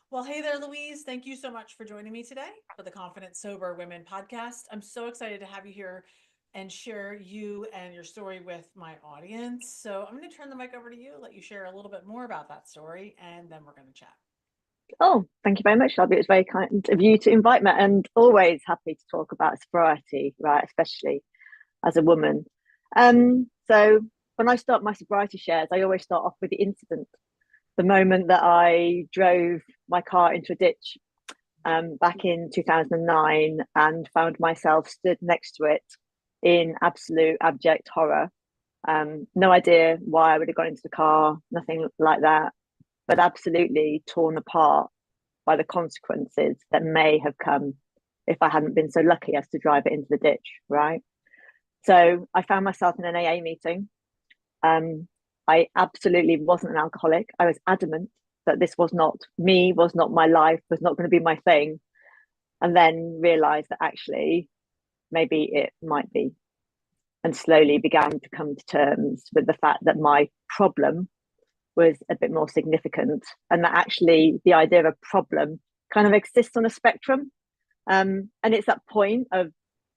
Well, hey there, Louise. Thank you so much for joining me today for the Confident Sober Women podcast. I'm so excited to have you here and share you and your story with my audience. So I'm going to turn the mic over to you, let you share a little bit more about that story, and then we're going to chat. Oh, thank you very much, Shelby. It's very kind of you to invite me, and always happy to talk about sobriety, right? Especially as a woman. So when I start my sobriety shares, I always start off with the incident, the moment that I drove my car into a ditch back in 2009 and found myself stood next to it in absolute abject horror. No idea why I would have got into the car, nothing like that, but absolutely torn apart by the consequences that may have come if I hadn't been so lucky as to drive it into the ditch, right? So I found myself in an AA meeting. Um, I absolutely wasn't an alcoholic. I was adamant that this was not me, was not my life, was not going to be my thing. And then realized that actually maybe it might be. And slowly began to come to terms with the fact that my problem was a bit more significant, and that actually the idea of a problem kind of exists on a spectrum. And it's that point of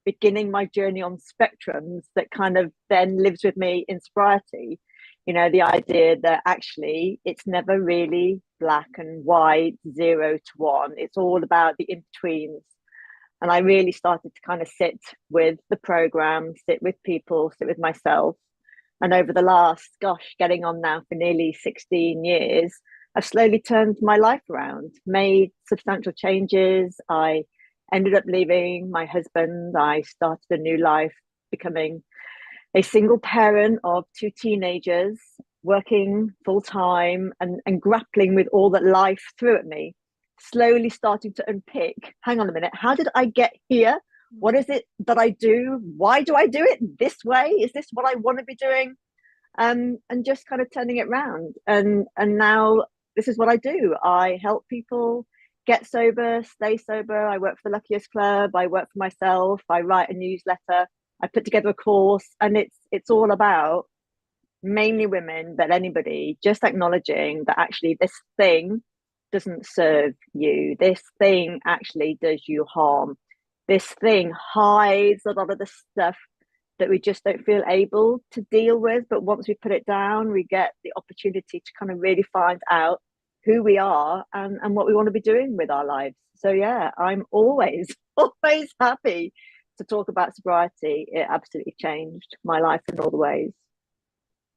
beginning my journey on spectrums that kind of then lives with me in sobriety. You know, the idea that actually it's never really black and white, 0 to 1. It's all about the in betweens. And I really started to kind of sit with the program, sit with people, sit with myself. And over the last, gosh, getting on now for nearly 16 years, I've slowly turned my life around, made substantial changes. I ended up leaving my husband. I started a new life, becoming a single parent of two teenagers, working full time and grappling with all that life threw at me, slowly starting to unpick, hang on a minute, how did I get here? What is it that I do? Why do I do it this way? Is this what I want to be doing? And just kind of turning it around. And now this is what I do. I help people get sober, stay sober. I work for the Luckiest Club. I work for myself. I write a newsletter. I put together a course, and it's all about mainly women, but anybody just acknowledging that actually this thing doesn't serve you. This thing actually does you harm. This thing hides a lot of the stuff that we just don't feel able to deal with. But once we put it down, we get the opportunity to kind of really find out who we are and what we want to be doing with our lives. So yeah, I'm always, always happy to talk about sobriety. It absolutely changed my life in all the ways.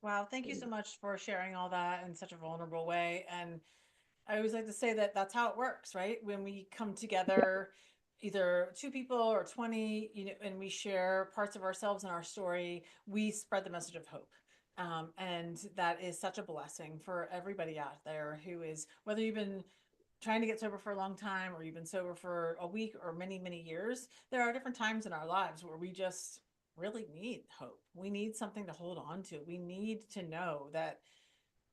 Wow, thank you so much for sharing all that in such a vulnerable way. And I always like to say that that's how it works, right? When we come Yeah, together, either two people or 20, and we share parts of ourselves and our story, we spread the message of hope. And that is such a blessing for everybody out there who is, whether you've been trying to get sober for a long time or you've been sober for a week or many, many years, there are different times in our lives where we just really need hope. We need something to hold on to. We need to know that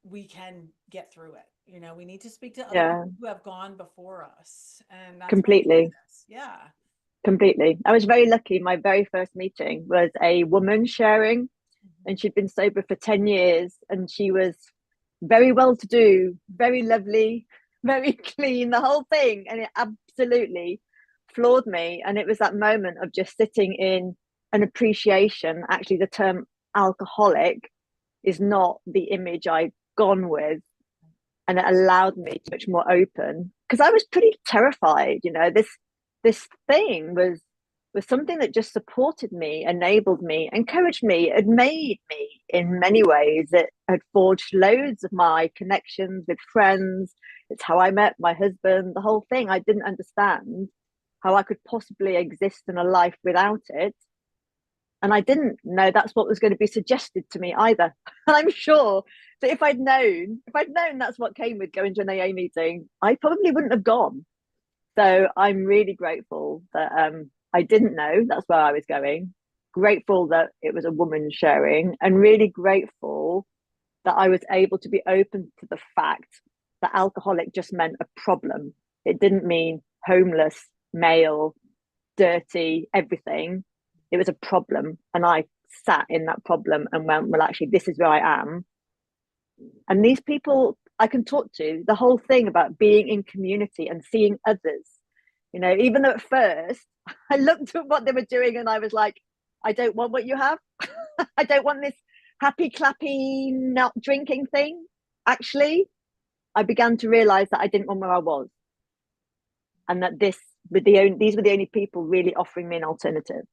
we can get through it. We need to speak to other yeah, people who have gone before us. And that's why we do completely. this. Yeah. Completely. I was very lucky. My very first meeting was a woman sharing, Mhm. and she'd been sober for 10 years, and she was very well to do, very lovely, very clean, the whole thing. And it absolutely floored me. And it was that moment of just sitting in an appreciation. Actually, the term alcoholic is not the image I'd gone with. And it allowed me to be much more open because I was pretty terrified. This thing was something that just supported me, enabled me, encouraged me, it made me in many ways. It had forged loads of my connections with friends. It's how I met my husband, the whole thing. I didn't understand how I could possibly exist in a life without it. And I didn't know that's what was going to be suggested to me either. And I'm sure that if I'd known that's what came with going to an AA meeting, I probably wouldn't have gone. So I'm really grateful that I didn't know that's where I was going. Grateful that it was a woman sharing, and really grateful that I was able to be open to the fact that alcoholic just meant a problem. It didn't mean homeless, male, dirty, everything. It was a problem. And I sat in that problem and went, well, actually, this is where I am. And these people I can talk to. The whole thing about being in community and seeing others, even though at first I looked at what they were doing and I was like, I don't want what you have. I don't want this happy clappy not drinking thing. Actually, I began to realize that I didn't want where I was, and that these were the only people really offering me an alternative.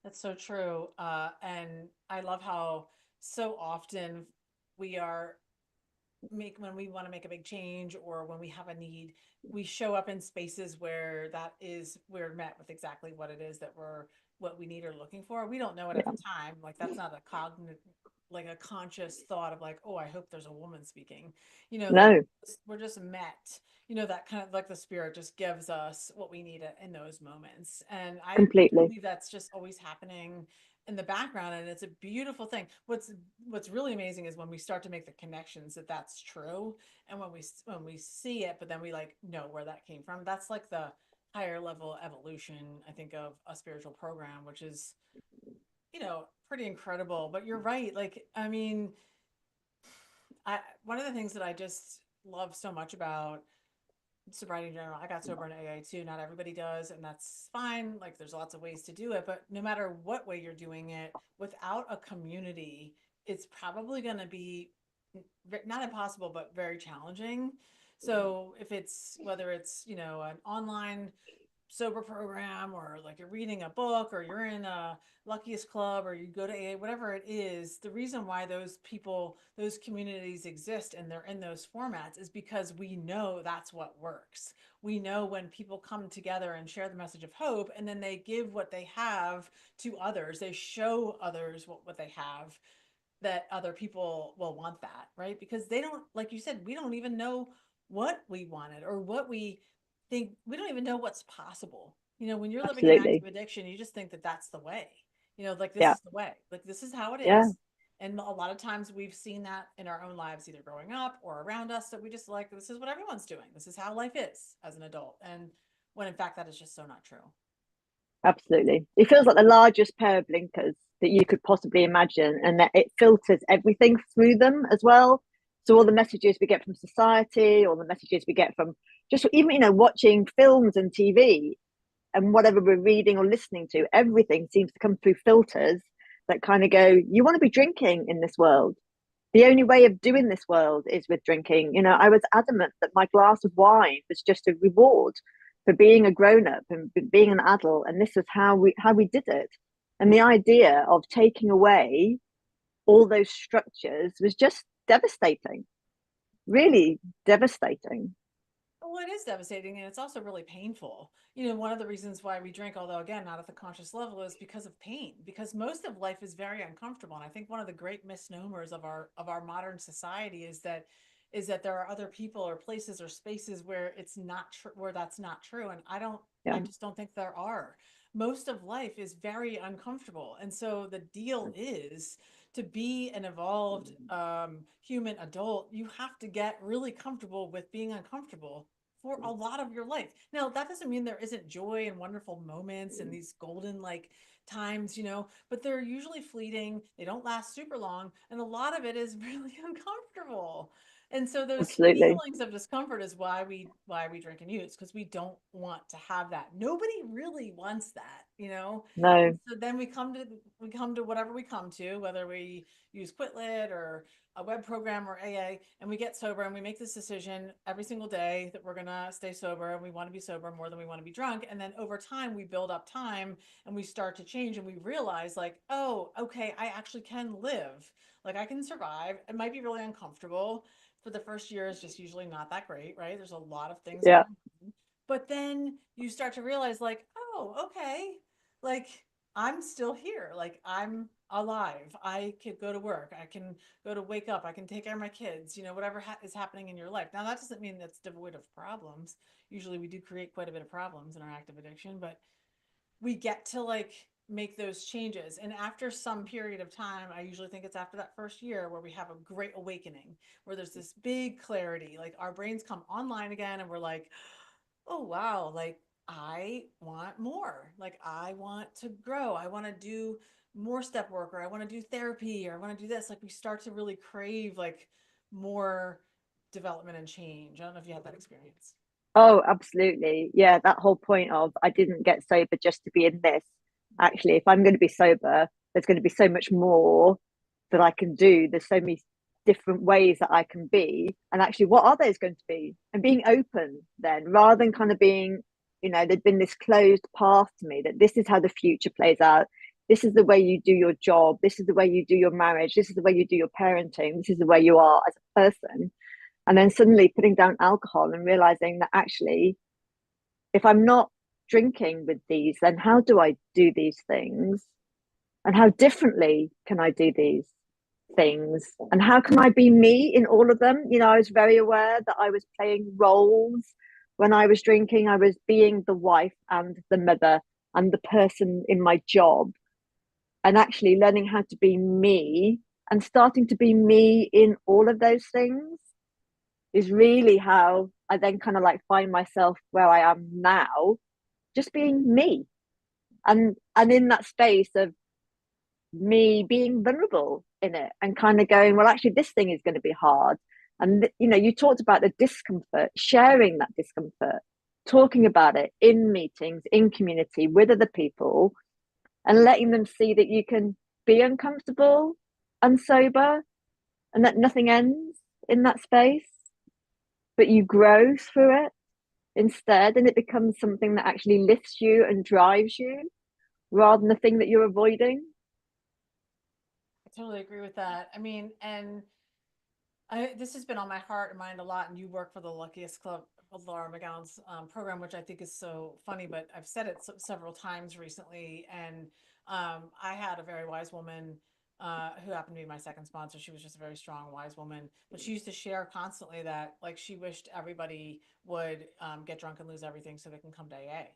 That's so true. And I love how so often we are when we want to make a big change or when we have a need, we show up in spaces where we're met with exactly what it is that what we need or looking for. We don't know it at the Yeah. time. Like that's not a cognitive, like a conscious thought of like, oh, I hope there's a woman speaking. Like No, we're just met. That kind of like the spirit just gives us what we need in those moments. And I completely. believe that's just always happening in the background, and it's a beautiful thing. What's really amazing is when we start to make the connections that that's true, and when we see it, but then we like know where that came from. That's like the higher level evolution, I think, of a spiritual program, which is pretty incredible. But you're right. Like, I mean, I one of the things that I just love so much about sobriety in general. I got sober in AA too. Not everybody does, and that's fine. Like there's lots of ways to do it, but no matter what way you're doing it, without a community, it's probably going to be not impossible, but very challenging. So if it's whether it's, an online sober program or like you're reading a book or you're in a luckiest club or you go to AA, whatever it is, the reason why those communities exist and they're in those formats is because we know that's what works. We know when people come together and share the message of hope and then they give what they have to others, they show others what they have, that other people will want that, right? Because they don't, like you said, we don't even know what we wanted or what we think. We don't even know what's possible. When you're living in Absolutely. active addiction, you just think that that's the way, like this Yeah. is the way, like this is how it Yeah. is. And a lot of times we've seen that in our own lives, either growing up or around us, that we just like, this is what everyone's doing. This is how life is as an adult. And when in fact, that is just so not true. Absolutely. It feels like the largest pair of blinkers that you could possibly imagine, and that it filters everything through them as well. So all the messages we get from society, all the messages we get from just even watching films and TV, and whatever we're reading or listening to, everything seems to come through filters that kind of go, you want to be drinking in this world. The only way of doing this world is with drinking. I was adamant that my glass of wine was just a reward for being a grown up and being an adult, and this is how we did it. And the idea of taking away all those structures was just devastating, really devastating. Well, it is devastating and it's also really painful. One of the reasons why we drink, although again, not at the conscious level, is because of pain, because most of life is very uncomfortable. And I think one of the great misnomers of our modern society is that there are other people or places or spaces where it's not true, where that's not true. And I Yeah, just don't think there are. Most of life is very uncomfortable. And so the deal is to be an evolved human adult, you have to get really comfortable with being uncomfortable for a lot of your life. Now, that doesn't mean there isn't joy and wonderful moments and these golden like times, but they're usually fleeting. They don't last super long. And a lot of it is really uncomfortable. And so those absolutely. feelings of discomfort is why we drink and use, because we don't want to have that. Nobody really wants that. And No. so then we come to whatever we come to, whether we use Quit Lit or a web program or AA, and we get sober and we make this decision every single day that we're gonna stay sober and we want to be sober more than we want to be drunk. And then over time we build up time and we start to change and we realize like, oh, okay, I actually can live. Like I can survive. It might be really uncomfortable. For the first year is just usually not that great, right? There's a lot of things Yeah, going on. But then you start to realize like, oh, okay, like I'm still here. Like I'm alive. I could go to work. I can go to wake up. I can take care of my kids, whatever is happening in your life. Now, that doesn't mean that's devoid of problems. Usually we do create quite a bit of problems in our active addiction, but we get to like make those changes. And after some period of time, I usually think it's after that first year where we have a great awakening, where there's this big clarity, like our brains come online again and we're like, oh wow, like I want more. Like I want to grow. I want to do more step work, or I want to do therapy, or I want to do this. Like we start to really crave like more development and change. I don't know if you had that experience. Oh, absolutely. Yeah, that whole point of I didn't get sober just to be in this. Actually, if I'm going to be sober, there's going to be so much more that I can do. There's so many different ways that I can be. And actually, what are those going to be? And being open then, rather than kind of being, there'd been this closed path to me that this is how the future plays out. This is the way you do your job. This is the way you do your marriage. This is the way you do your parenting. This is the way you are as a person. And then suddenly putting down alcohol and realizing that actually, if I'm not drinking with these, then how do I do these things? And how differently can I do these things? And how can I be me in all of them? I was very aware that I was playing roles when I was drinking. I was being the wife and the mother and the person in my job, and actually learning how to be me and starting to be me in all of those things is really how I then kind of like find myself where I am now, just being me. And in that space of me being vulnerable in it and kind of going, well, actually, this thing is going to be hard. And you talked about the discomfort, sharing that discomfort, talking about it in meetings, in community with other people, and letting them see that you can be uncomfortable and sober, and that nothing ends in that space, but you grow through it instead, and it becomes something that actually lifts you and drives you rather than the thing that you're avoiding. I totally agree with that. I mean, and this has been on my heart and mind a lot, and you work for the Luckiest Club with Laura McGowan's program, which I think is so funny, but I've said it several times recently. And I had a very wise woman who happened to be my second sponsor. She was just a very strong, wise woman, but she used to share constantly that like she wished everybody would get drunk and lose everything so they can come to AA.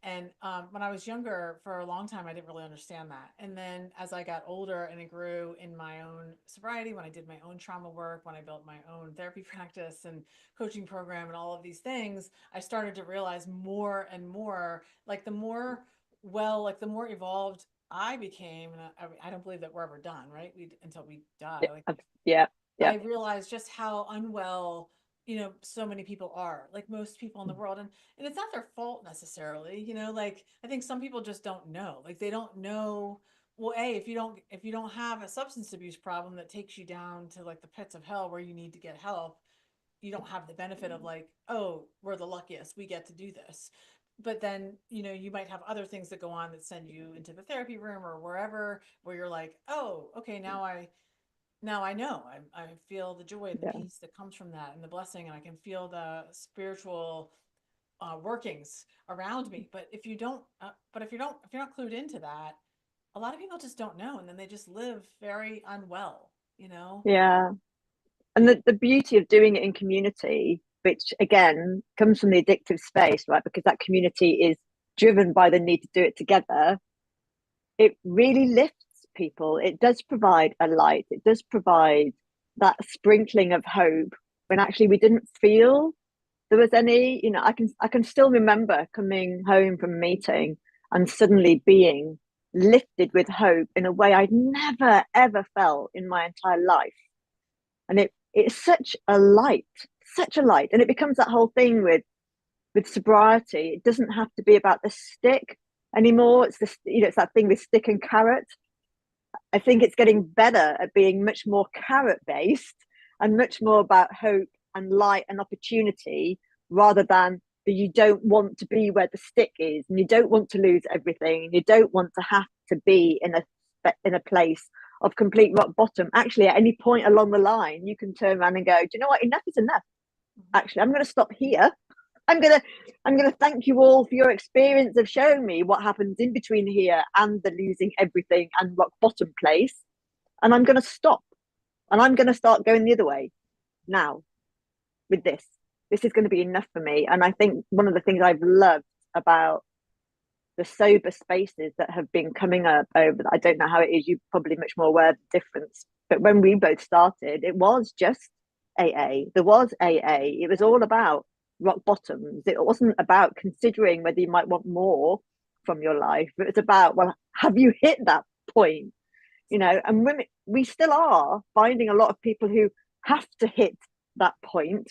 And when I was younger, for a long time, I didn't really understand that. And then as I got older and it grew in my own sobriety, when I did my own trauma work, when I built my own therapy practice and coaching program and all of these things, I started to realize more and more, like the more, well, like the more evolved I became, and I don't believe that we're ever done, right? Until we die. Like Yeah, yeah, I realized just how unwell, so many people are, like most people in the world. And it's not their fault necessarily, like I think some people just don't know. Like they don't know, well, if you don't have a substance abuse problem that takes you down to like the pits of hell where you need to get help, you don't have the benefit of like, oh, we're the luckiest, we get to do this. But then, you might have other things that go on that send you into the therapy room or wherever, where you're like, oh, okay, now I know. I feel the joy and the yeah, peace that comes from that and the blessing, and I can feel the spiritual workings around me. But if you're not clued into that, a lot of people just don't know, and then they just live very unwell. You know. yeah. And the beauty of doing it in community, which again comes from the addictive space, right? Because that community is driven by the need to do it together. It really lifts people. It does provide a light. It does provide that sprinkling of hope when actually we didn't feel there was any. I can still remember coming home from a meeting and suddenly being lifted with hope in a way I'd never ever felt in my entire life. And it's such a light, and it becomes that whole thing with sobriety. It doesn't have to be about the stick anymore. It's that thing with stick and carrot. I think it's getting better at being much more carrot based and much more about hope and light and opportunity, rather than that you don't want to be where the stick is, and you don't want to lose everything, and you don't want to have to be in a place of complete rock bottom. Actually, at any point along the line, you can turn around and go, do you know what, enough is enough. Actually, I'm going to stop here. I'm gonna thank you all for your experience of showing me what happens in between here and the losing everything and rock bottom place. And I'm gonna stop, and I'm gonna start going the other way now with this. This is going to be enough for me. And I think one of the things I've loved about the sober spaces that have been coming up over, I don't know how it is, you're probably much more aware of the difference, but when we both started, it was just AA. There was AA. It was all about rock bottoms. It wasn't about considering whether you might want more from your life. It was about, well, have you hit that point? And women, we still are finding a lot of people who have to hit that point,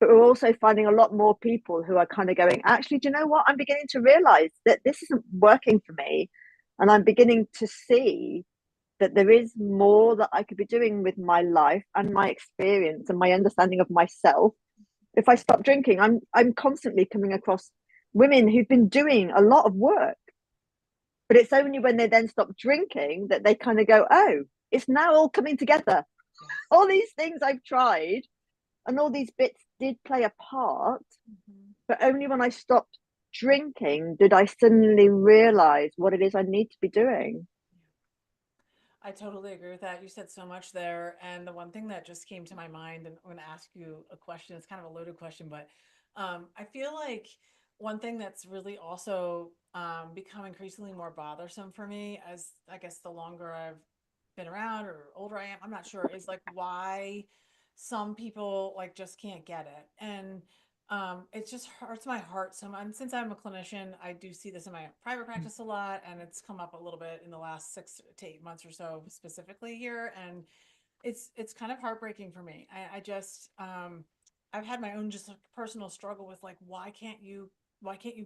but we're also finding a lot more people who are kind of going, actually, do you know what? I'm beginning to realize that this isn't working for me. And I'm beginning to see that there is more that I could be doing with my life and my experience and my understanding of myself. If I stop drinking, I'm constantly coming across women who've been doing a lot of work, but it's only when they then stop drinking that they kind of go, oh, it's now all coming together. Yes. All these things I've tried and all these bits did play a part, Mhm. but only when I stopped drinking did I suddenly realize what it is I need to be doing. I totally agree with that. You said so much there. And the one thing that just came to my mind, and I'm going to ask you a question, it's kind of a loaded question, but I feel like one thing that's really also become increasingly more bothersome for me, as I guess the longer I've been around or older I am, I'm not sure, is like why some people like just can't get it. And it just hurts my heart. So since I'm a clinician, I do see this in my private practice a lot, and it's come up a little bit in the last 6 to 8 months or so, specifically here. And it's kind of heartbreaking for me. I just I've had my own just like personal struggle with like why can't you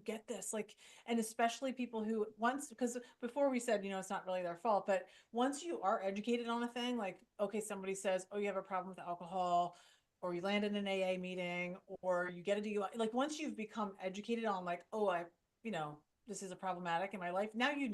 get this, like, and especially people who once, because before we said, it's not really their fault, but once you are educated on a thing, like, okay, somebody says, oh, you have a problem with alcohol, or you land in an AA meeting, or you get a DUI, like once you've become educated on like, oh, you know this is a problematic in my life, now you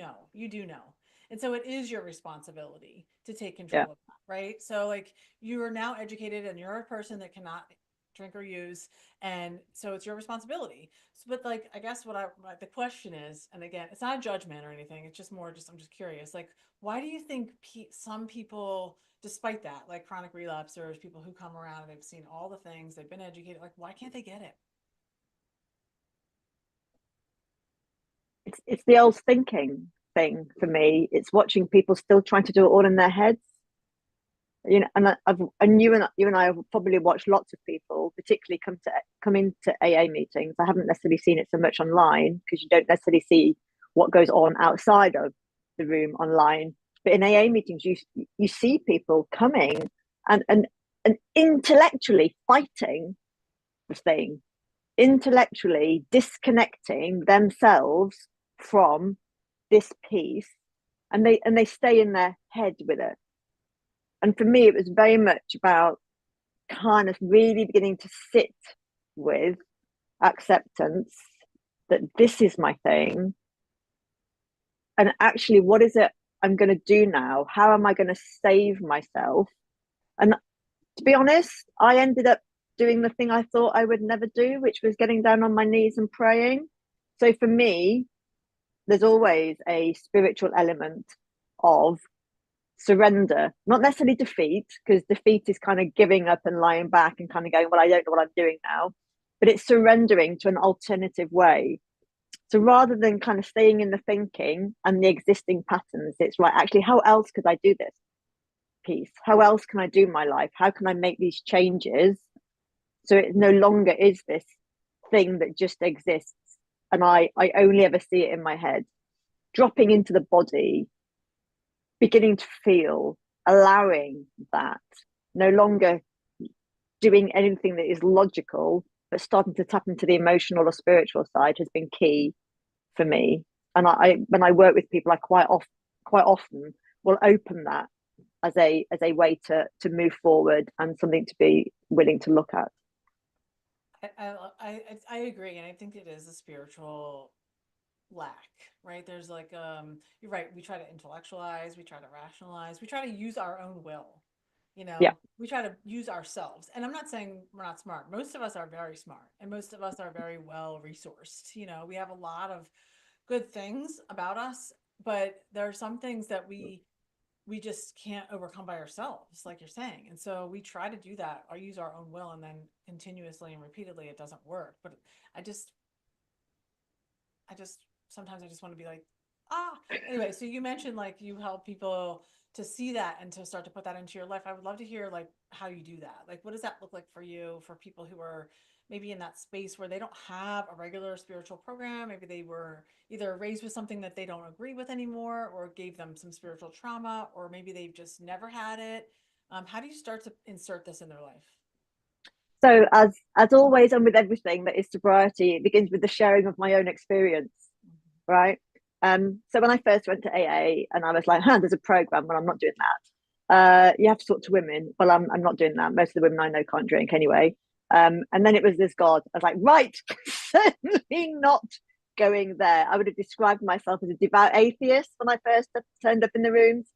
do know. And so it is your responsibility to take Yeah. control of that, right? So like you are now educated and you're a person that cannot drink or use, and so it's your responsibility. So, but like I guess the question is, and again, it's not a judgment or anything, it's just more just I'm just curious, like why do you think some people, despite that, like chronic relapsers, people who come around and they've seen all the things, they've been educated, like why can't they get it? It's the old thinking thing for me. It's watching people still trying to do it all in their heads. You and I have probably watched lots of people, particularly come into AA meetings. I haven't necessarily seen it so much online because you don't necessarily see what goes on outside of the room online. But in AA meetings, you see people coming and and and intellectually fighting the thing, intellectually disconnecting themselves from this piece, and they stay in their head with it. And for me, it was very much about kind of really beginning to sit with acceptance that this is my thing. And actually, what is it I'm going to do now? How am I going to save myself? And to be honest, I ended up doing the thing I thought I would never do, which was getting down on my knees and praying. So for me, there's always a spiritual element of surrender, not necessarily defeat, because defeat is kind of giving up and lying back and kind of going, well, I don't know what I'm doing now, but it's surrendering to an alternative way. So rather than kind of staying in the thinking and the existing patterns, it's right, actually, how else could I do this piece? How else can I do my life? How can I make these changes so it no longer is this thing that just exists and I only ever see it in my head? Dropping into the body, beginning to feel, allowing that, no longer doing anything that is logical, but starting to tap into the emotional or spiritual side has been key for me. And when I work with people, I quite often will open that as a way to move forward and something to be willing to look at. I agree, and I think it is a spiritual lack, right? There's like you're right, we try to intellectualize, we try to rationalize, we try to use our own will, Yeah, we try to use ourselves. And I'm not saying we're not smart. Most of us are very smart, and most of us are very well resourced. We have a lot of good things about us, but there are some things that we just can't overcome by ourselves, like you're saying. And so we try to do that or use our own will, and then continuously and repeatedly it doesn't work. But I just I just sometimes I just want to be like, ah. Anyway, so you mentioned like you help people to see that and to start to put that into your life. I would love to hear like how you do that. Like, what does that look like for you, for people who are maybe in that space where they don't have a regular spiritual program? Maybe they were either raised with something that they don't agree with anymore, or gave them some spiritual trauma, or maybe they've just never had it. How do you start to insert this in their life? So as always, and with everything that is sobriety, it begins with the sharing of my own experience, right? So when I first went to AA and I was like, there's a program, but I'm not doing that. You have to talk to women. Well, I'm not doing that. Most of the women I know can't drink anyway. And then it was this God. I was like, right, certainly not going there. I would have described myself as a devout atheist when I first turned up in the rooms,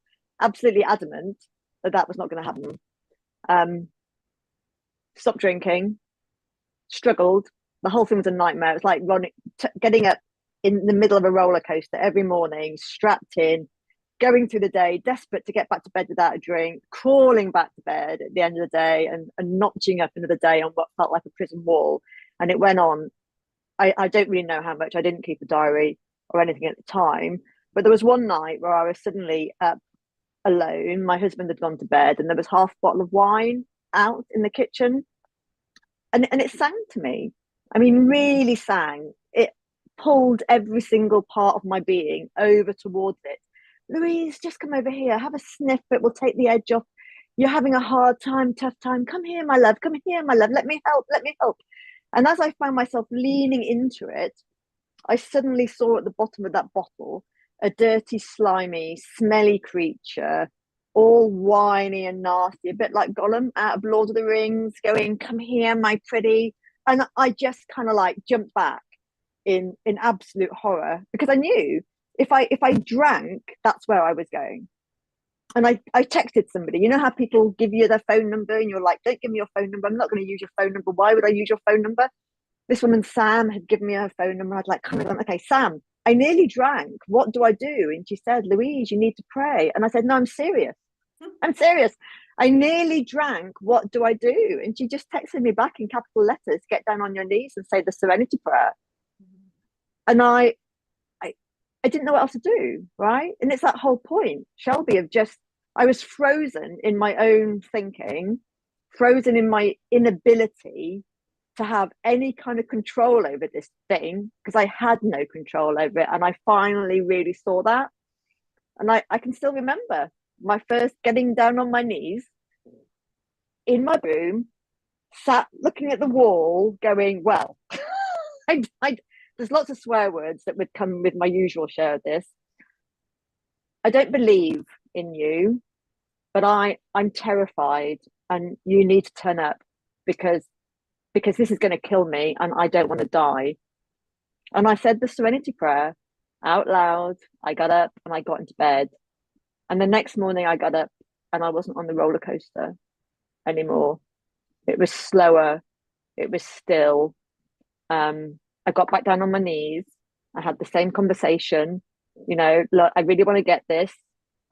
absolutely adamant that that was not going to happen. Stopped drinking, struggled. The whole thing was a nightmare. It was like getting up in the middle of a roller coaster every morning, strapped in, going through the day, desperate to get back to bed without a drink, crawling back to bed at the end of the day, and notching up another day on what felt like a prison wall. And it went on. I don't really know how much. I didn't keep a diary or anything at the time. But there was one night where I was suddenly up alone. My husband had gone to bed, and there was half a bottle of wine out in the kitchen. And it sang to me. I mean, really sang. It pulled every single part of my being over towards it. Louise, just come over here, have a sniff, it will take the edge off. You're having a hard time, tough time. Come here, my love. Come here, my love. Let me help. Let me help. And as I found myself leaning into it, I suddenly saw at the bottom of that bottle a dirty, slimy, smelly creature, all whiny and nasty, a bit like Gollum out of Lord of the Rings, going, "Come here, my pretty." And I just kind of like jumped back in absolute horror, because I knew if I drank, that's where I was going. And I texted somebody. You know how people give you their phone number and you're like, "Don't give me your phone number. I'm not going to use your phone number. Why would I use your phone number?" This woman, Sam, had given me her phone number. I'd like, kind of, okay, Sam, I nearly drank. What do I do? And she said, "Louise, you need to pray." And I said, "No, I'm serious. I'm serious. I nearly drank. What do I do?" And she just texted me back in capital letters, "Get down on your knees and say the serenity prayer." And I didn't know what else to do, right? And it's that whole point, Shelby, of just, I was frozen in my own thinking, frozen in my inability to have any kind of control over this thing, because I had no control over it. And I finally really saw that. And I can still remember my first getting down on my knees in my room, sat looking at the wall, going, well, there's lots of swear words that would come with my usual share of this. "I don't believe in you, but I'm terrified, and you need to turn up because this is going to kill me, and I don't want to die." And I said the serenity prayer out loud. I got up and I got into bed. And the next morning I got up and I wasn't on the roller coaster anymore. It was slower. It was still. I got back down on my knees. I had the same conversation. Look, I really want to get this.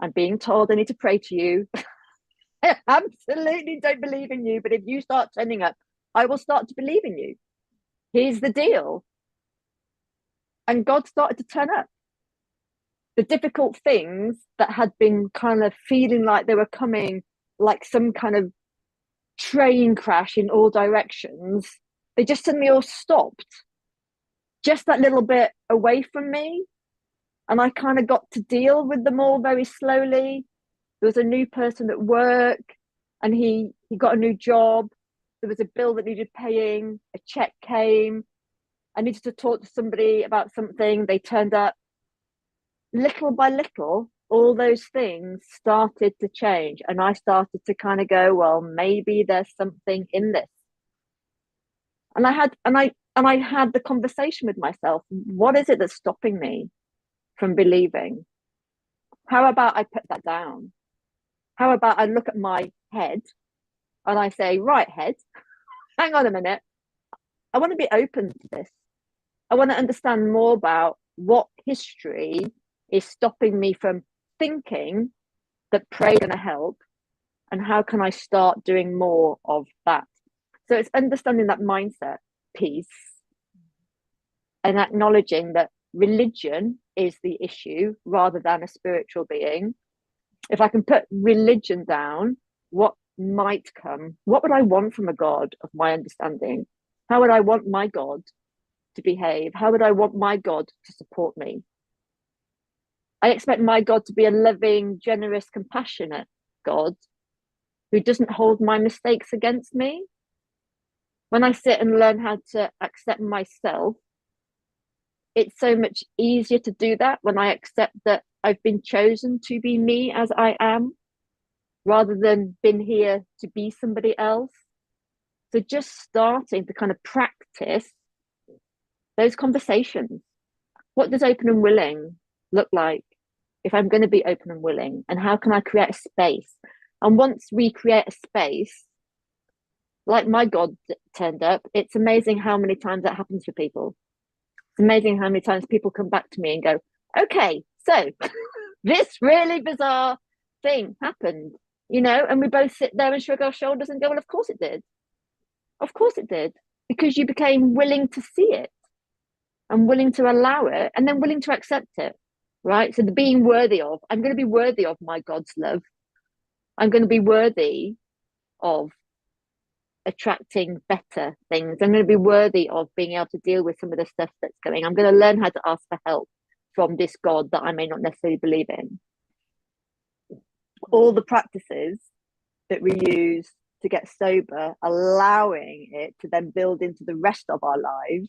I'm being told I need to pray to you. I absolutely don't believe in you, but if you start turning up, I will start to believe in you. Here's the deal. And God started to turn up. The difficult things that had been kind of feeling like they were coming like some kind of train crash in all directions, they just suddenly all stopped, just that little bit away from me. And I kind of got to deal with them all very slowly. There was a new person at work, and he got a new job. There was a bill that needed paying. A check came. I needed to talk to somebody about something. They turned up. Little by little, all those things started to change. And I started to kind of go, well, maybe there's something in this. And I had the conversation with myself. What is it that's stopping me from believing? How about I put that down? How about I look at my head and I say, right, head, hang on a minute. I want to be open to this. I want to understand more about what history is stopping me from thinking that prayer going to help, and how can I start doing more of that. So it's understanding that mindset piece and acknowledging that religion is the issue rather than a spiritual being. If I can put religion down, what might come? What would I want from a God of my understanding? How would I want my God to behave? How would I want my God to support me? I expect my God to be a loving, generous, compassionate God. who doesn't hold my mistakes against me. When I sit and learn how to accept myself, it's so much easier to do that when I accept that I've been chosen to be me as I am, rather than been here to be somebody else. So just starting to kind of practice those conversations. What does open and willing look like if I'm going to be open and willing? And how can I create a space? And once we create a space, like my God turned up, it's amazing how many times that happens for people. It's amazing how many times people come back to me and go, okay, so this really bizarre thing happened, and we both sit there and shrug our shoulders and go, well, of course it did. Of course it did. Because you became willing to see it and willing to allow it and then willing to accept it. Right. So the being worthy of, I'm going to be worthy of my God's love. I'm going to be worthy of attracting better things. I'm going to be worthy of being able to deal with some of the stuff that's going. I'm going to learn how to ask for help from this God that I may not necessarily believe in. All the practices that we use to get sober, allowing it to then build into the rest of our lives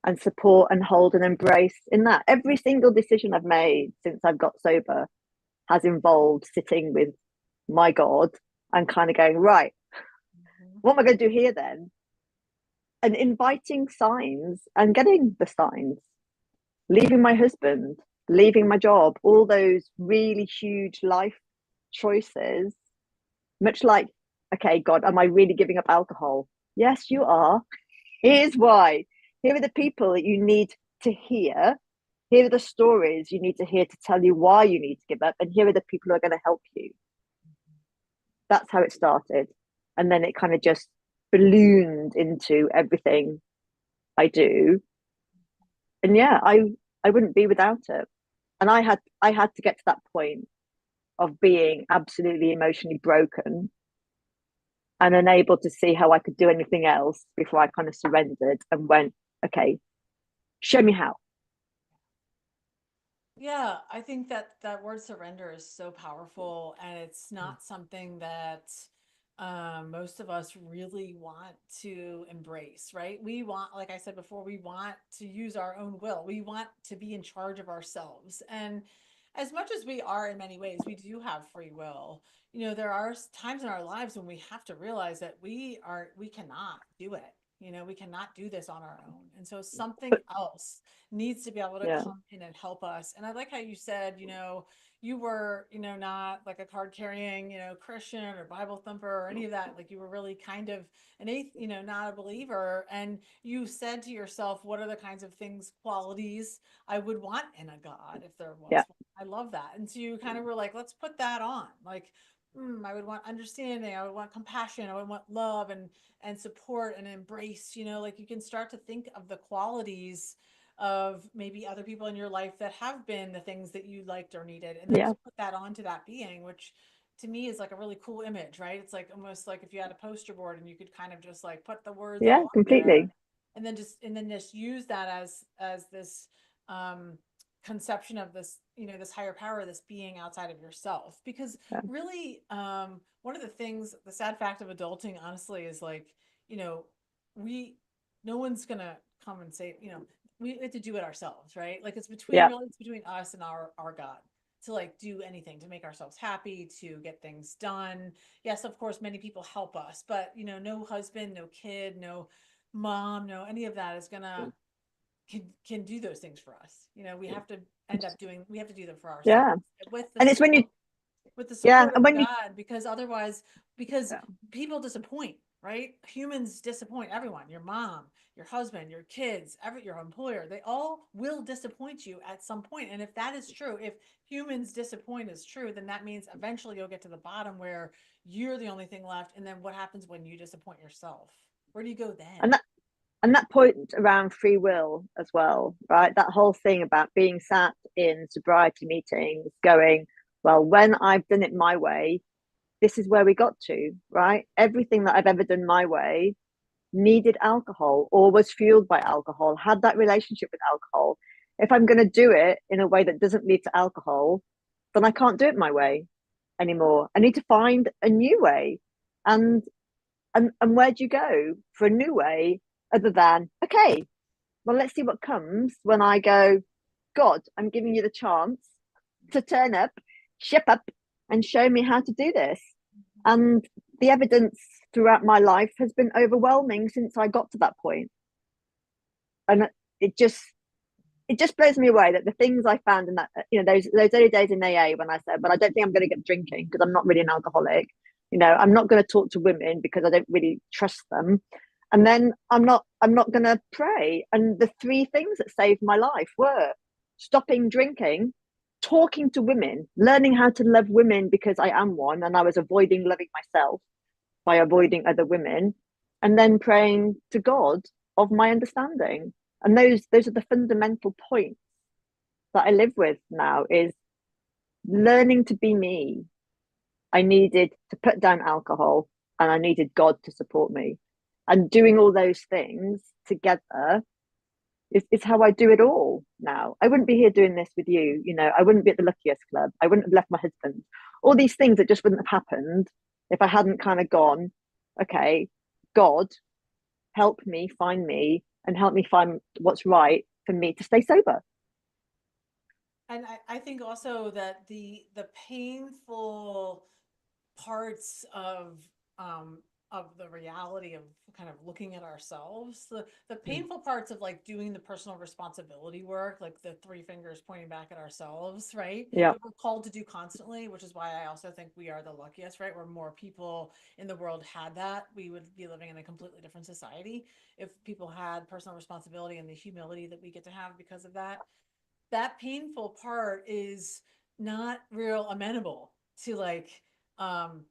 and support and hold and embrace in that. Every single decision I've made since I've got sober has involved sitting with my God and kind of going, right, what am I going to do here then? And inviting signs and getting the signs, leaving my husband, leaving my job, all those really huge life choices, much like, okay, God, am I really giving up alcohol? Yes, you are. Here's why. Here are the people that you need to hear. Here are the stories you need to hear to tell you why you need to give up. And here are the people who are going to help you. That's how it started. And then it kind of just ballooned into everything I do. And yeah, I wouldn't be without it. And I had to get to that point of being absolutely emotionally broken and unable to see how I could do anything else before I kind of surrendered and went, okay, show me how. Yeah, I think that that word surrender is so powerful, and it's not something that most of us really want to embrace, right? We want, like I said before, we want to use our own will. We want to be in charge of ourselves. And as much as we are in many ways, we do have free will. There are times in our lives when we have to realize that we cannot do it. We cannot do this on our own. And so something else needs to be able to Yeah, come in and help us. And I like how you said, you were, not like a card carrying, Christian or Bible thumper or any of that. Like you were really kind of an not a believer. And you said to yourself, what are the kinds of things, qualities I would want in a God if there was yeah, one? I love that. And so you kind of were like, let's put that on. Like, I would want understanding. I would want compassion. I would want love and support and embrace. Like you can start to think of the qualities of maybe other people in your life that have been the things that you liked or needed, and then yeah, just put that onto that being, which to me is like a really cool image, right? It's like almost like if you had a poster board and you could kind of just like put the words yeah, all up there completely. and then just use that as this um conception of this, this higher power, this being outside of yourself. Because Yeah, really, one of the things, the sad fact of adulting, honestly, is like, you know we no one's gonna come and say, we have to do it ourselves, right? Like yeah, it's between us and our God, to like do anything to make ourselves happy, to get things done. Yes, of course, many people help us, but no husband, no kid, no mom, no any of that is gonna can do those things for us. We have to do them for ourselves yeah. with the And it's when you, support with the yeah, support and of a when you, God, because otherwise, because yeah, people disappoint, right? Humans disappoint everyone, your mom, your husband, your kids, your employer, they all will disappoint you at some point. And if that is true, if humans disappoint is true, then that means eventually you'll get to the bottom where you're the only thing left. And then what happens when you disappoint yourself? Where do you go then? and that, and that point around free will as well, right? That whole thing about being sat in sobriety meetings going, well, when I've done it my way, this is where we got to, right? Everything that I've ever done my way needed alcohol or was fueled by alcohol, had that relationship with alcohol. If I'm going to do it in a way that doesn't lead to alcohol, then I can't do it my way. anymore. I need to find a new way. And and where do you go for a new way other than, okay, well, let's see what comes when I go, God, I'm giving you the chance to turn up, ship up, and show me how to do this. And the evidence throughout my life has been overwhelming since I got to that point. And it just it just blows me away that the things I found in that, those early days in AA when I said, but I don't think I'm going to get drinking because I'm not really an alcoholic. I'm not going to talk to women because I don't really trust them. And then I'm not going to pray. And the three things that saved my life were stopping drinking, talking to women, learning how to love women because I am one, and I was avoiding loving myself by avoiding other women, and then praying to God of my understanding. And those are the fundamental points that I live with now, is learning to be me. I needed to put down alcohol, and I needed God to support me. And doing all those things together is how I do it all now. I wouldn't be here doing this with you. I wouldn't be at the Luckiest Club. I wouldn't have left my husband. All these things that just wouldn't have happened if I hadn't kind of gone, okay, God, help me and help me find what's right for me to stay sober. And I think also that the painful parts of the reality of kind of looking at ourselves, the painful parts of like doing the personal responsibility work, like the three fingers pointing back at ourselves, right, Yeah. that we're called to do constantly, which is why I also think we are the luckiest, right, where more people in the world had that, we would be living in a completely different society if people had personal responsibility and the humility that we get to have because of that. That painful part is not real amenable to like, um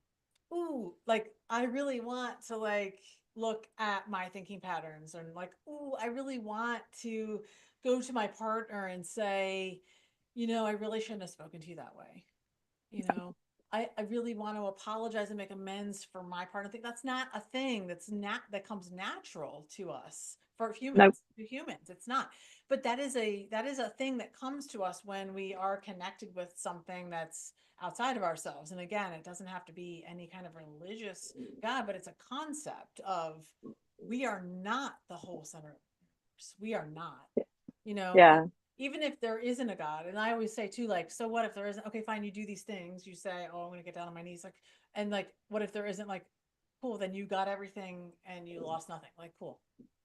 ooh, like I really want to like look at my thinking patterns, and like, ooh, I really want to go to my partner and say, I really shouldn't have spoken to you that way. you know I really want to apologize and make amends for my part. I think that's not a thing that comes natural to us, for No. humans. It's not. But that is a thing that comes to us when we are connected with something that's outside of ourselves. And again, it doesn't have to be any kind of religious God, but it's a concept of, we are not the whole center of the universe. We are not, and Yeah. even if there isn't a God. And I always say too, like, so what if there isn't? Okay, fine, you do these things, you say, oh, I'm gonna get down on my knees, like, and like, what if there isn't? Like, cool, then you got everything and you lost nothing. Like, cool,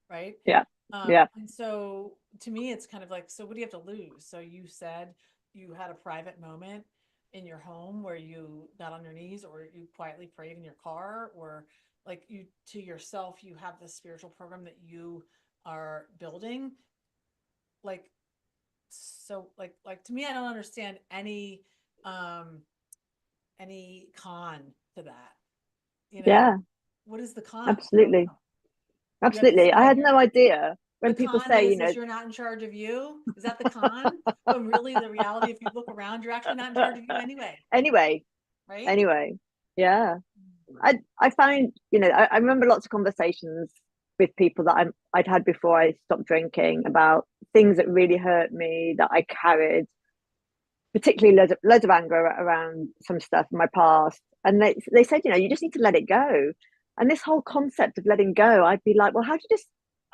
right? Yeah. Yeah. And so to me, it's kind of like, so what do you have to lose? So you said you had a private moment in your home where you got on your knees, or you quietly prayed in your car, or like, you to yourself, you have this spiritual program that you are building. Like, so like to me, I don't understand um any con to that. you know Yeah. what is the con? I don't Absolutely. know. You have to Absolutely. I like, had no idea the when people con say, is you're not in charge of you. Is that the con? When really the reality, if you look around, you're actually not in charge of you anyway, anyway, right? anyway, yeah. I find, I remember lots of conversations with people that I'd had before I stopped drinking about things that really hurt me that I carried, particularly loads of anger around some stuff in my past. And they said, you just need to let it go. And this whole concept of letting go, I'd be like, well, how do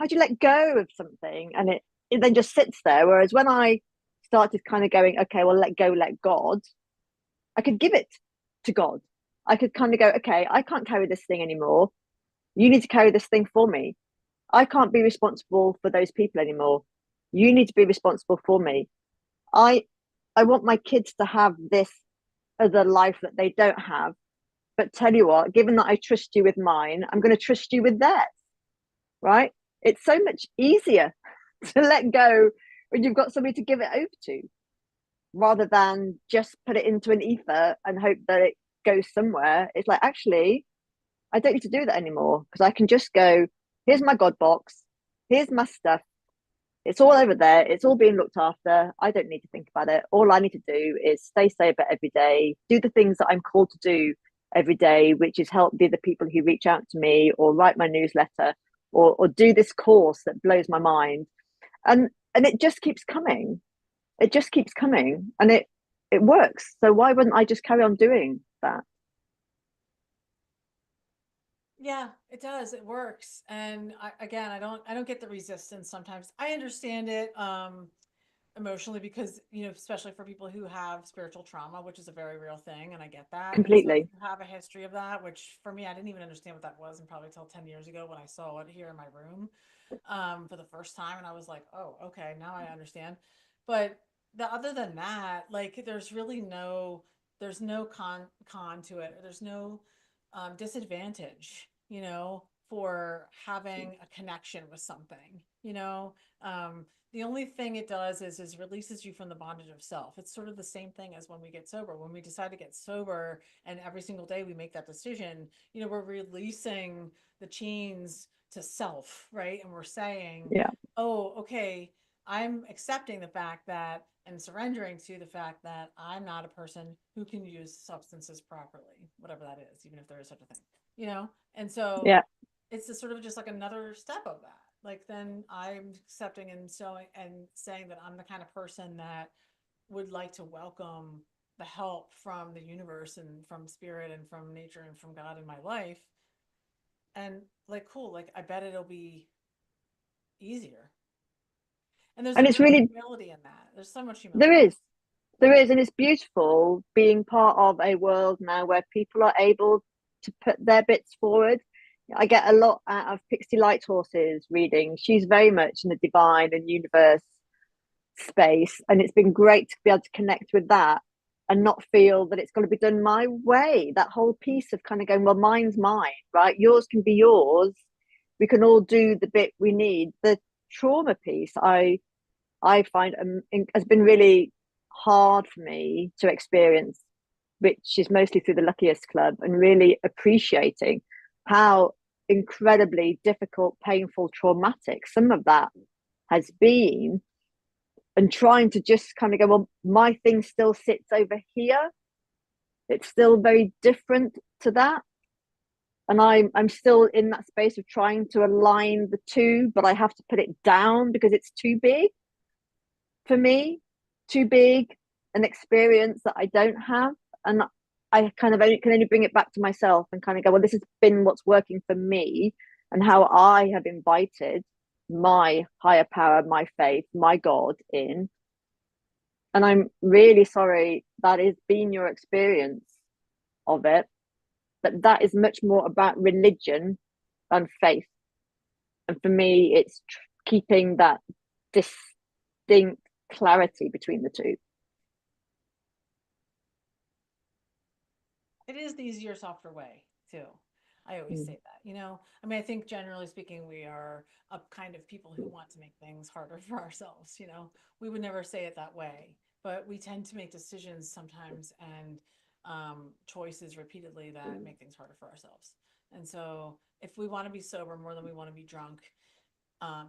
you let go of something? And it then just sits there. Whereas when I started kind of going, okay, well, let go, let God, I could give it to God. I could kind of go, okay, I can't carry this thing anymore. You need to carry this thing for me. I can't be responsible for those people anymore. You need to be responsible for me. I I want my kids to have this other life that they don't have. But tell you what, given that I trust you with mine, I'm going to trust you with theirs, right? It's so much easier to let go when you've got somebody to give it over to, rather than just put it into an ether and hope that it goes somewhere. It's like, actually, I don't need to do that anymore, because I can just go, here's my God box, here's my stuff. It's all over there. It's all being looked after. I don't need to think about it. All I need to do is stay sober every day, do the things that I'm called to do every day, which is help the other people who reach out to me, or write my newsletter, or do this course that blows my mind. And it just keeps coming. It just keeps coming, and it works. So why wouldn't I just carry on doing that. Yeah, it does. It works. And again, I don't get the resistance sometimes. I understand it emotionally because, especially for people who have spiritual trauma, which is a very real thing, and I get that. And so if Completely. you have a history of that, which for me, I didn't even understand what that was, and probably till 10 years ago when I saw it here in my room for the first time, and I was like, "Oh, okay, now I understand." But other than that, like, there's no con to it. There's no disadvantage, for having a connection with something. The only thing it does is releases you from the bondage of self. It's sort of the same thing as when we get sober. When we decide to get sober, and every single day we make that decision, we're releasing the chains to self, right? And we're saying, Yeah. oh, okay, I'm accepting the fact that and surrendering to the fact that I'm not a person who can use substances properly, whatever that is, even if there is such a thing, you know? And so Yeah. it's a sort of just like another step of that. Like then I'm accepting and showing and saying that I'm the kind of person that would like to welcome the help from the universe and from spirit and from nature and from God in my life. And like, cool, like I bet it'll be easier. And there's a And it's real really, humility in that. There's so much there humility. is, there is, and it's beautiful being part of a world now where people are able to put their bits forward. I get a lot out of Pixie Lighthorse's reading. She's very much in the divine and universe space, and it's been great to be able to connect with that and not feel that it's got to be done my way. That whole piece of kind of going, well, mine's mine, right? Yours can be yours. We can all do the bit we need. The trauma piece, I find has been really hard for me to experience, which is mostly through the Luckiest Club, and really appreciating how incredibly difficult, painful, traumatic some of that has been, and trying to just kind of go, well, my thing still sits over here. It's still very different to that. And I'm still in that space of trying to align the two, but I have to put it down because it's too big for me, too big an experience that I don't have. And I kind of can only bring it back to myself and kind of go, well, this has been what's working for me and how I have invited my higher power, my faith, my God in. And I'm really sorry that has been your experience of it, but that is much more about religion than faith. And for me, it's keeping that distinct clarity between the two. It is the easier, softer way too. I always Mm. say that, I mean, I think generally speaking, we are a kind of people who want to make things harder for ourselves. We would never say it that way, but we tend to make decisions sometimes and choices repeatedly that make things harder for ourselves. And so if we want to be sober more than we want to be drunk,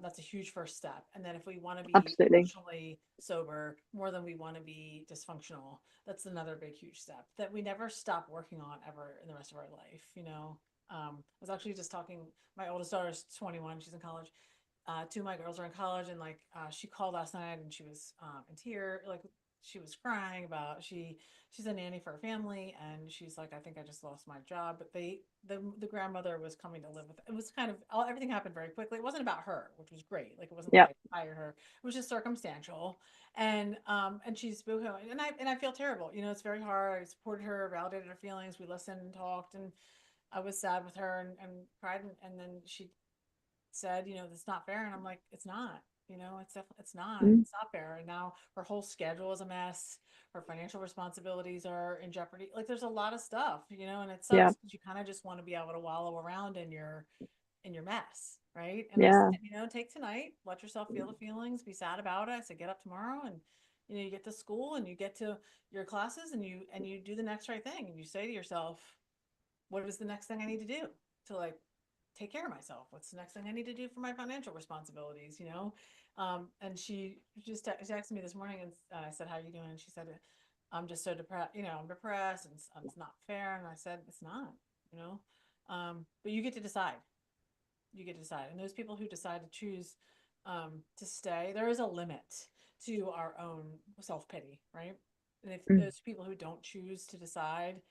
that's a huge first step. And then if we want to be Absolutely. emotionally sober more than we want to be dysfunctional, that's another big, huge step that we never stop working on ever in the rest of our life. I was actually just talking, my oldest daughter is 21, she's in college. Two of my girls are in college, and like she called last night and she was in tears, like she was crying about she's a nanny for her family, and she's like, I think I just lost my job. But the grandmother was coming to live with it. It was kind of everything happened very quickly. It wasn't about her, which was great. Like it wasn't like Yeah. I hired her. It was just circumstantial. And she's boohooing, and I feel terrible. It's very hard. I supported her, validated her feelings. We listened and talked, and I was sad with her and cried, and then she said, that's not fair. And I'm like, it's not, Mm. it's not fair. And now her whole schedule is a mess. Her financial responsibilities are in jeopardy. Like there's a lot of stuff, and it Yeah. sucks because you kind of just want to be able to wallow around in your mess. Right. And I said, Yeah. take tonight, let yourself feel the feelings, be sad about it. I said, get up tomorrow and you get to school and you get to your classes and you do the next right thing. And you say to yourself, what is the next thing I need to do to like take care of myself? What's the next thing I need to do for my financial responsibilities? And she texted me this morning, and I said, "How are you doing?" And she said, "I'm just so depressed. I'm depressed, and it's not fair." And I said, "It's not. You know, but you get to decide. You get to decide." And those people who decide to choose to stay, there is a limit to our own self pity, right? And if Mm. those people who don't choose to decide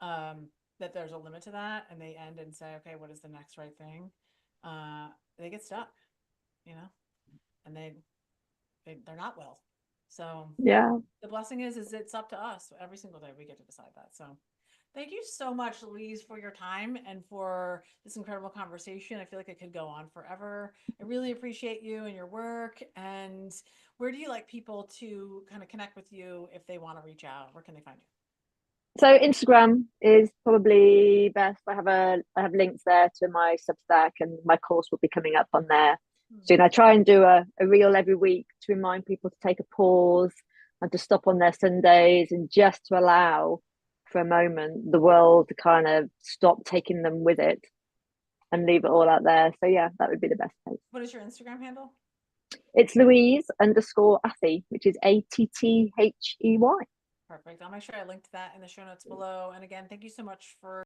that there's a limit to that, and they end and say, okay, what is the next right thing? They get stuck, you know, and they're not well. So Yeah. the blessing is it's up to us every single day. We get to decide that. So thank you so much, Louise, for your time and for this incredible conversation. I feel like it could go on forever. I really appreciate you and your work. And where do you like people to kind of connect with you if they want to reach out? Where can they find you? So Instagram is probably best. I have links there to my Substack, and my course will be coming up on there Hmm. soon. I try and do a reel every week to remind people to take a pause and to stop on their Sundays and just to allow for a moment the world to kind of stop taking them with it and leave it all out there. So yeah, that would be the best place. What is your Instagram handle? It's Louise_Atthey, which is Atthey. Perfect. I'll make sure I link to that in the show notes below. And again, thank you so much for